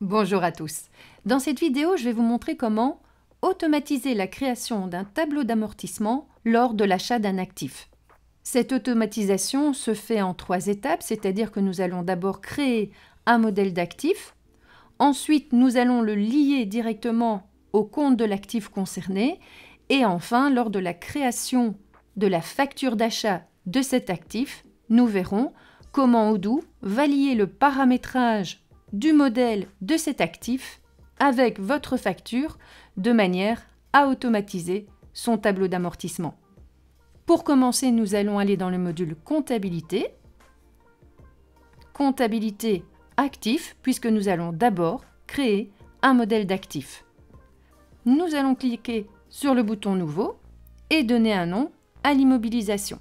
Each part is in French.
Bonjour à tous. Dans cette vidéo, je vais vous montrer comment automatiser la création d'un tableau d'amortissement lors de l'achat d'un actif. Cette automatisation se fait en 3 étapes, c'est-à-dire que nous allons d'abord créer un modèle d'actif, ensuite nous allons le lier directement au compte de l'actif concerné et enfin, lors de la création de la facture d'achat de cet actif, nous verrons comment Odoo va lier le paramétrage du modèle de cet actif avec votre facture de manière à automatiser son tableau d'amortissement. Pour commencer, nous allons aller dans le module comptabilité, comptabilité actif, puisque nous allons d'abord créer un modèle d'actif. Nous allons cliquer sur le bouton nouveau et donner un nom à l'immobilisation.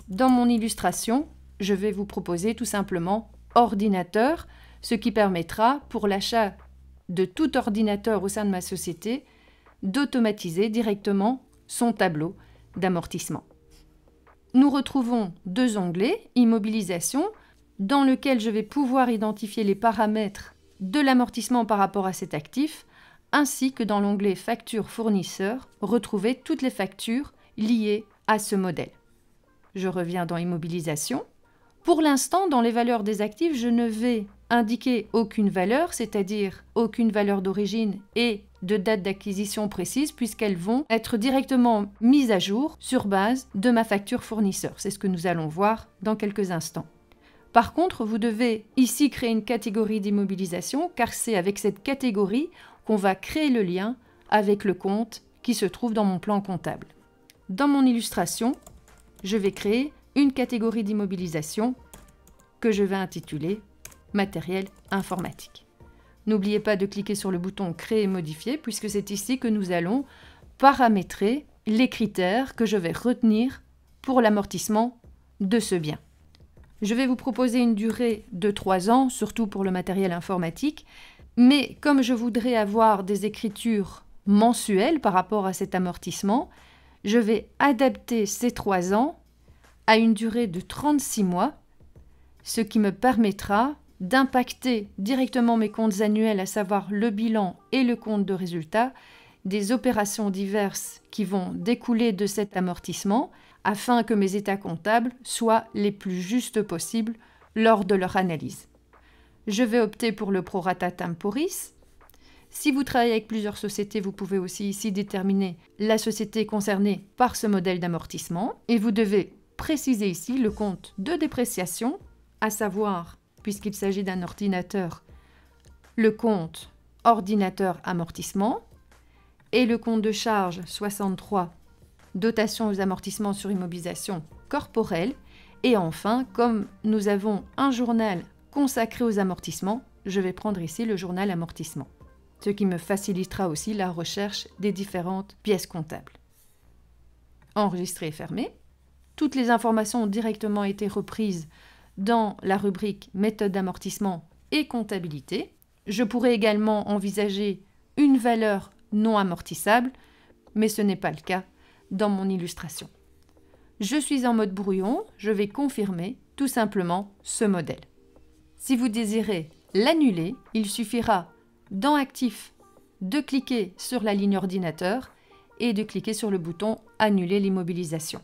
Dans mon illustration, je vais vous proposer tout simplement ordinateur, ce qui permettra pour l'achat de tout ordinateur au sein de ma société d'automatiser directement son tableau d'amortissement. Nous retrouvons 2 onglets, immobilisation, dans lequel je vais pouvoir identifier les paramètres de l'amortissement par rapport à cet actif, ainsi que dans l'onglet facture fournisseur, retrouver toutes les factures liées à ce modèle. Je reviens dans immobilisation. Pour l'instant, dans les valeurs des actifs, je ne vais indiquer aucune valeur, c'est-à-dire aucune valeur d'origine et de date d'acquisition précise, puisqu'elles vont être directement mises à jour sur base de ma facture fournisseur. C'est ce que nous allons voir dans quelques instants. Par contre, vous devez ici créer une catégorie d'immobilisation, car c'est avec cette catégorie qu'on va créer le lien avec le compte qui se trouve dans mon plan comptable. Dans mon illustration, je vais créer une catégorie d'immobilisation que je vais intituler matériel informatique. N'oubliez pas de cliquer sur le bouton créer et modifier puisque c'est ici que nous allons paramétrer les critères que je vais retenir pour l'amortissement de ce bien. Je vais vous proposer une durée de 3 ans, surtout pour le matériel informatique, mais comme je voudrais avoir des écritures mensuelles par rapport à cet amortissement, je vais adapter ces 3 ans à une durée de 36 mois, ce qui me permettra d'impacter directement mes comptes annuels, à savoir le bilan et le compte de résultat, des opérations diverses qui vont découler de cet amortissement, afin que mes états comptables soient les plus justes possibles lors de leur analyse. Je vais opter pour le prorata temporis. Si vous travaillez avec plusieurs sociétés, vous pouvez aussi ici déterminer la société concernée par ce modèle d'amortissement. Et vous devez préciser ici le compte de dépréciation, à savoir, puisqu'il s'agit d'un ordinateur, le compte ordinateur amortissement et le compte de charge 63, dotation aux amortissements sur immobilisation corporelle. Et enfin, comme nous avons un journal consacré aux amortissements, je vais prendre ici le journal amortissement, ce qui me facilitera aussi la recherche des différentes pièces comptables. Enregistrer et fermer. Toutes les informations ont directement été reprises dans la rubrique méthode d'amortissement et comptabilité. Je pourrais également envisager une valeur non amortissable, mais ce n'est pas le cas dans mon illustration. Je suis en mode brouillon, je vais confirmer tout simplement ce modèle. Si vous désirez l'annuler, il suffira dans Actif de cliquer sur la ligne ordinateur et de cliquer sur le bouton Annuler l'immobilisation.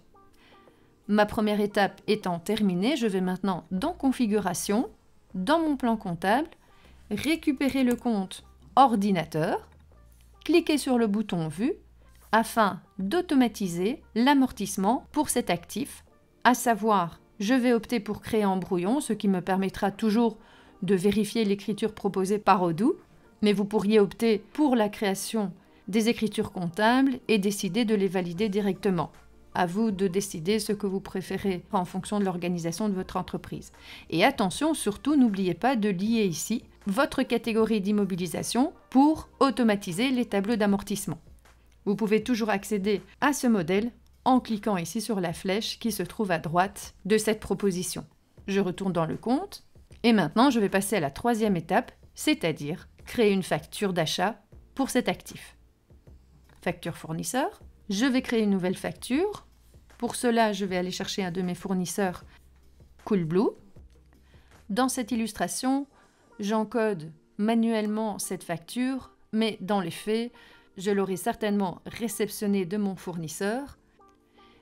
Ma première étape étant terminée, je vais maintenant dans Configuration, dans mon plan comptable, récupérer le compte ordinateur, cliquer sur le bouton Vue afin d'automatiser l'amortissement pour cet actif, à savoir, je vais opter pour créer en brouillon, ce qui me permettra toujours de vérifier l'écriture proposée par Odoo, mais vous pourriez opter pour la création des écritures comptables et décider de les valider directement. À vous de décider ce que vous préférez en fonction de l'organisation de votre entreprise. Et attention, surtout, n'oubliez pas de lier ici votre catégorie d'immobilisation pour automatiser les tableaux d'amortissement. Vous pouvez toujours accéder à ce modèle en cliquant ici sur la flèche qui se trouve à droite de cette proposition. Je retourne dans le compte et maintenant je vais passer à la 3e étape, c'est-à-dire créer une facture d'achat pour cet actif. Facture fournisseur. Je vais créer une nouvelle facture. Pour cela, je vais aller chercher un de mes fournisseurs, Coolblue. Dans cette illustration, j'encode manuellement cette facture, mais dans les faits, je l'aurai certainement réceptionnée de mon fournisseur,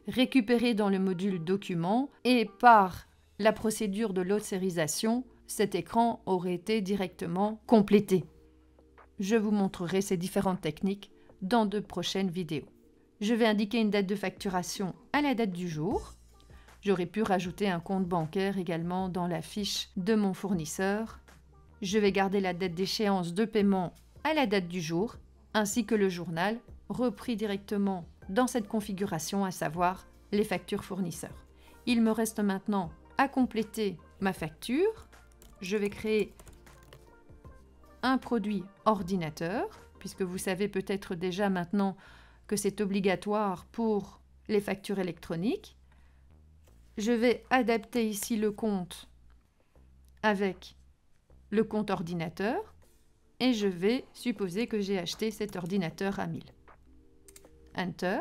récupérée dans le module document et par la procédure de l'authsérisation, cet écran aurait été directement complété. Je vous montrerai ces différentes techniques dans de prochaines vidéos. Je vais indiquer une date de facturation à la date du jour. J'aurais pu rajouter un compte bancaire également dans la fiche de mon fournisseur. Je vais garder la date d'échéance de paiement à la date du jour, ainsi que le journal repris directement dans cette configuration, à savoir les factures fournisseurs. Il me reste maintenant à compléter ma facture. Je vais créer un produit ordinateur, puisque vous savez peut-être déjà maintenant que c'est obligatoire pour les factures électroniques. Je vais adapter ici le compte avec le compte ordinateur et je vais supposer que j'ai acheté cet ordinateur à 1000. Enter.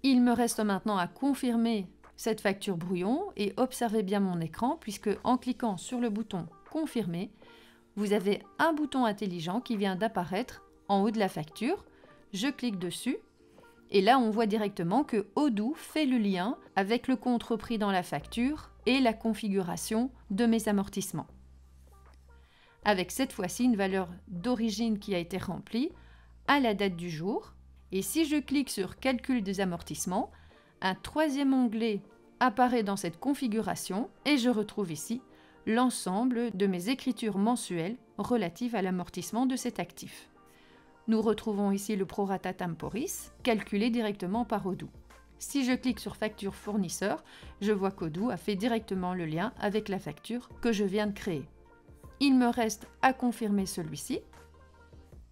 Il me reste maintenant à confirmer cette facture brouillon et observez bien mon écran puisque en cliquant sur le bouton confirmer, vous avez un bouton intelligent qui vient d'apparaître en haut de la facture. Je clique dessus et là on voit directement que Odoo fait le lien avec le compte repris dans la facture et la configuration de mes amortissements. Avec cette fois-ci une valeur d'origine qui a été remplie à la date du jour. Et si je clique sur calcul des amortissements, un troisième onglet apparaît dans cette configuration et je retrouve ici l'ensemble de mes écritures mensuelles relatives à l'amortissement de cet actif. Nous retrouvons ici le prorata temporis, calculé directement par Odoo. Si je clique sur facture fournisseur, je vois qu'Odoo a fait directement le lien avec la facture que je viens de créer. Il me reste à confirmer celui-ci.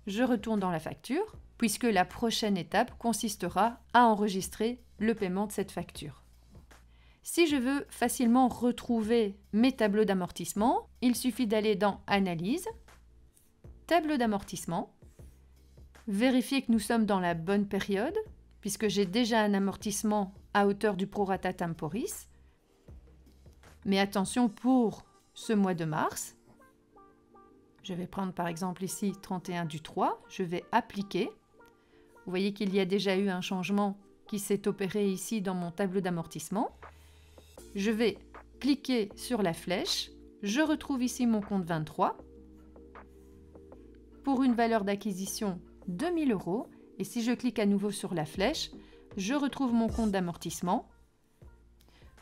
Je retourne dans la facture, puisque la prochaine étape consistera à enregistrer le paiement de cette facture. Si je veux facilement retrouver mes tableaux d'amortissement, il suffit d'aller dans Analyse, Tableau d'amortissement, vérifier que nous sommes dans la bonne période, puisque j'ai déjà un amortissement à hauteur du prorata temporis. Mais attention pour ce mois de mars. Je vais prendre par exemple ici 31/3, je vais appliquer. Vous voyez qu'il y a déjà eu un changement qui s'est opéré ici dans mon tableau d'amortissement. Je vais cliquer sur la flèche, je retrouve ici mon compte 23 pour une valeur d'acquisition de 1000 €. Et si je clique à nouveau sur la flèche, je retrouve mon compte d'amortissement,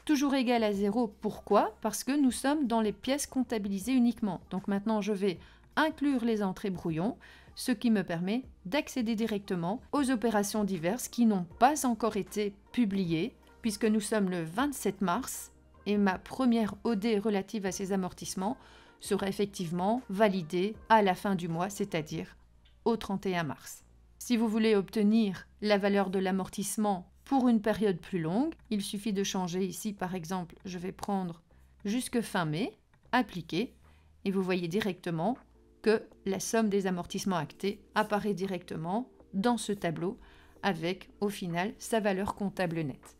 toujours égal à 0. Pourquoi? Parce que nous sommes dans les pièces comptabilisées uniquement. Donc maintenant, je vais inclure les entrées brouillon, ce qui me permet d'accéder directement aux opérations diverses qui n'ont pas encore été publiées, puisque nous sommes le 27 mars et ma première OD relative à ces amortissements sera effectivement validée à la fin du mois, c'est-à-dire au 31 mars. Si vous voulez obtenir la valeur de l'amortissement pour une période plus longue, il suffit de changer ici, par exemple, je vais prendre jusque fin mai, appliquer, et vous voyez directement que la somme des amortissements actés apparaît directement dans ce tableau avec, au final, sa valeur comptable nette.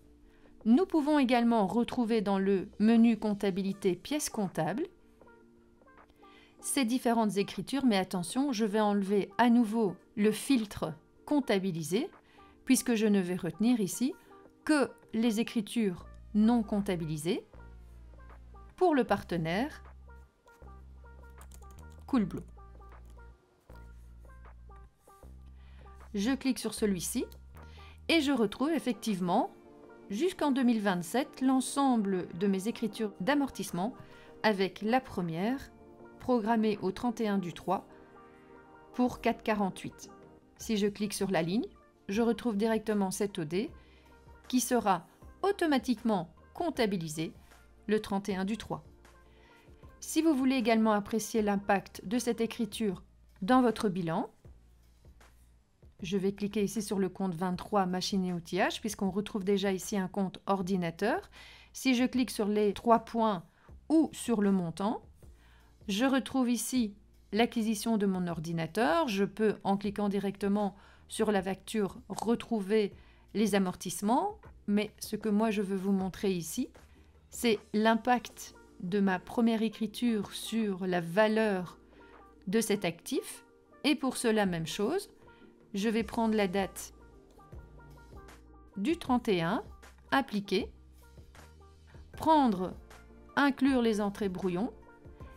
Nous pouvons également retrouver dans le menu comptabilité pièces comptables ces différentes écritures, mais attention, je vais enlever à nouveau le filtre comptabilisé puisque je ne vais retenir ici que les écritures non comptabilisées pour le partenaire Coolblue. Je clique sur celui-ci et je retrouve effectivement jusqu'en 2027 l'ensemble de mes écritures d'amortissement avec la première programmée au 31/3 pour 4,48. Si je clique sur la ligne, je retrouve directement cette OD qui sera automatiquement comptabilisée le 31/3. Si vous voulez également apprécier l'impact de cette écriture dans votre bilan, je vais cliquer ici sur le compte 23 machine et outillage puisqu'on retrouve déjà ici un compte ordinateur. Si je clique sur les 3 points ou sur le montant, je retrouve ici l'acquisition de mon ordinateur. Je peux, en cliquant directement sur la facture, retrouver les amortissements. Mais ce que moi je veux vous montrer ici, c'est l'impact de ma première écriture sur la valeur de cet actif. Et pour cela, même chose, je vais prendre la date du 31, appliquer, prendre, inclure les entrées brouillon,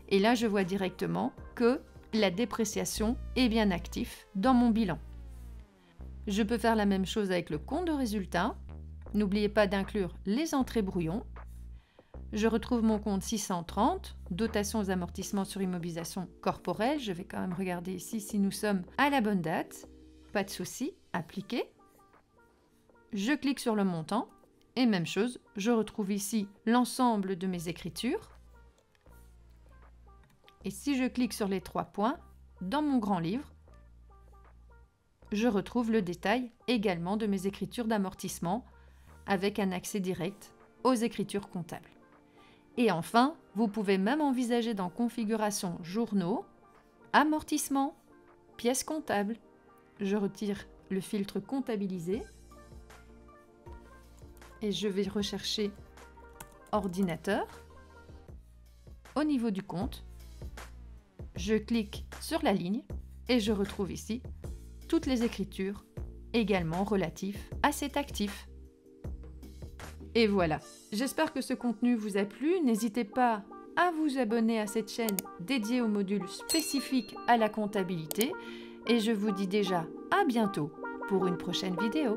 et là je vois directement que la dépréciation est bien active dans mon bilan. Je peux faire la même chose avec le compte de résultat. N'oubliez pas d'inclure les entrées brouillon. Je retrouve mon compte 630, dotation aux amortissements sur immobilisation corporelle. Je vais quand même regarder ici si nous sommes à la bonne date. Pas de souci, appliquer. Je clique sur le montant et même chose, je retrouve ici l'ensemble de mes écritures. Et si je clique sur les 3 points, dans mon grand livre, je retrouve le détail également de mes écritures d'amortissement avec un accès direct aux écritures comptables. Et enfin, vous pouvez même envisager dans Configuration journaux, amortissement, pièces comptables. Je retire le filtre comptabilisé et je vais rechercher ordinateur. Au niveau du compte, je clique sur la ligne et je retrouve ici toutes les écritures également relatives à cet actif. Et voilà, j'espère que ce contenu vous a plu. N'hésitez pas à vous abonner à cette chaîne dédiée aux modules spécifiques à la comptabilité. Et je vous dis déjà à bientôt pour une prochaine vidéo.